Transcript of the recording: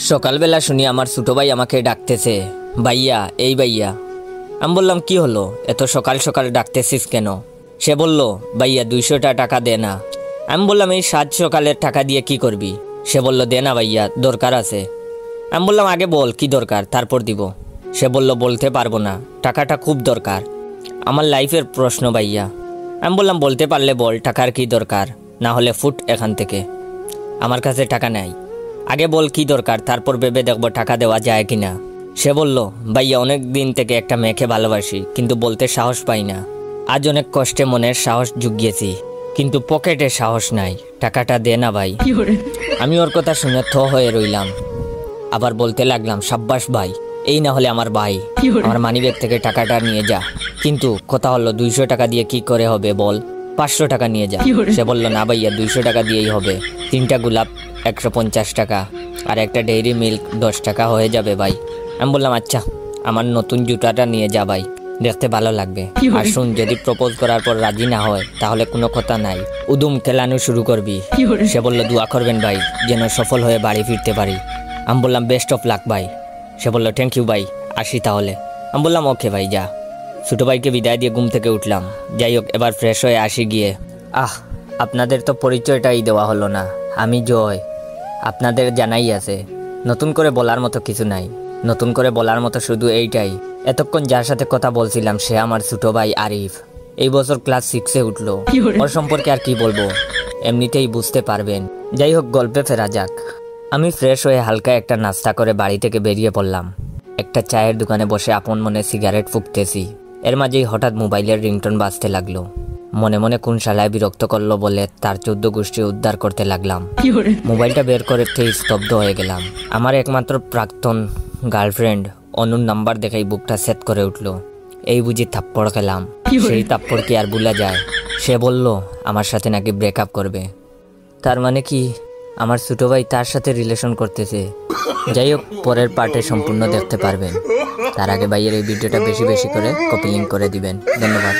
সকালবেলা শুনি আমার ছোট ভাই আমাকে ডাকতেছে, ভাইয়া এই ভাইয়া। আমি বললাম কি হলো, এত সকাল সকাল ডাকতেছিস কেন? সে বলল, ভাইয়া 200টা টাকা দে না। আমি বললাম এই সাত সকালের টাকা দিয়ে কি করবি? সে বলল, দে না ভাইয়া, দরকার আছে। আমি বললাম আগে বল কি দরকার, তারপর দিব। সে বলল, বলতে পারবো না, টাকাটা খুব দরকার, আমার লাইফের প্রশ্ন ভাইয়া। আমি বললাম বলতে পারলে বল টাকার কি দরকার, না হলে ফুট এখান থেকে, আমার কাছে টাকা নেই। আগে বল কি দরকার, তারপর ভেবে দেখবো টাকা দেওয়া যায় কিনা। সে বলল, ভাইয়া অনেক দিন থেকে একটা মেয়েকে ভালোবাসি, কিন্তু বলতে সাহস পাই না। আজ অনেক কষ্টে মনের সাহস জুগিয়েছি, কিন্তু পকেটে সাহস নাই, টাকাটা দে না ভাই। আমি ওর কথা শুনে থ হয়ে রইলাম। আবার বলতে লাগলাম, সাব্বাস ভাই, এই না হলে আমার ভাই, আমার মানিব্যাগ থেকে টাকাটা নিয়ে যা। কিন্তু কথা হলো 200 টাকা দিয়ে কি করে হবে বল, 500 টাকা নিয়ে যা। সে বলল, না ভাইয়া 200 টাকা দিয়েই হবে, 3টা গোলাপ 150 টাকা আর একটা ডেইরি মিল্ক 10 টাকা হয়ে যাবে ভাই। আমি বললাম আচ্ছা, আমার নতুন জুতাটা নিয়ে যা ভাই, দেখতে ভালো লাগবে। আর শুন, যদি প্রপোজ করার পর রাজি না হয় তাহলে কোনো কথা নাই, উদুম কেলানো শুরু করবি। সে বলল, দোয়া করবেন ভাই যেন সফল হয়ে বাড়ি ফিরতে পারি। আমি বললাম বেস্ট অফ লাক ভাই। সে বলল, থ্যাংক ইউ ভাই, আসি তাহলে। আমি বললাম ওকে ভাই যা। ছোটো ভাইকে বিদায় দিয়ে ঘুম থেকে উঠলাম। যাই হোক, এবার ফ্রেশ হয়ে আসি গিয়ে। আপনাদের তো পরিচয়টাই দেওয়া হলো না। আমি জয়, আপনাদের জানাই আছে, নতুন করে বলার মতো কিছু নাই। নতুন করে বলার মতো শুধু এইটাই, এতক্ষণ যার সাথে কথা বলছিলাম সে আমার ছোট ভাই আরিফ। এই বছর ক্লাস 6-এ উঠলো। ওর সম্পর্কে আর কি বলবো, এমনিতেই বুঝতে পারবেন। যাই হোক, গল্পে ফেরা যাক। আমি ফ্রেশ হয়ে হালকা একটা নাস্তা করে বাড়ি থেকে বেরিয়ে পড়লাম। একটা চায়ের দোকানে বসে আপন মনে সিগারেট ফুঁকতেছি। এর মাঝেই হঠাৎ মোবাইলের রিংটোন বাজতে লাগলো। মনে মনে কোন শালায় বিরক্ত করলো বলে তার 14 গোষ্ঠী উদ্ধার করতে লাগলাম। মোবাইলটা বের করতে স্তব্ধ হয়ে গেলাম। আমার একমাত্র প্রাক্তন গার্লফ্রেন্ড অনুর নাম্বার দেখাই বুকটা সেট করে উঠলো। এই বুঝি থাপ্পড় খেলাম। সেই থাপ্পড় কি আর ভুলা যায়? সে বলল আমার সাথে নাকি ব্রেকআপ করবে। তার মানে কি আমার ছোট ভাই তার সাথে রিলেশন করতেছে? যাই হোক, পরের পার্টে সম্পূর্ণ দেখতে পারবেন। তার আগে ভাইয়ের এই ভিডিওটা বেশি বেশি করে কপি লিঙ্ক করে দিবেন। ধন্যবাদ।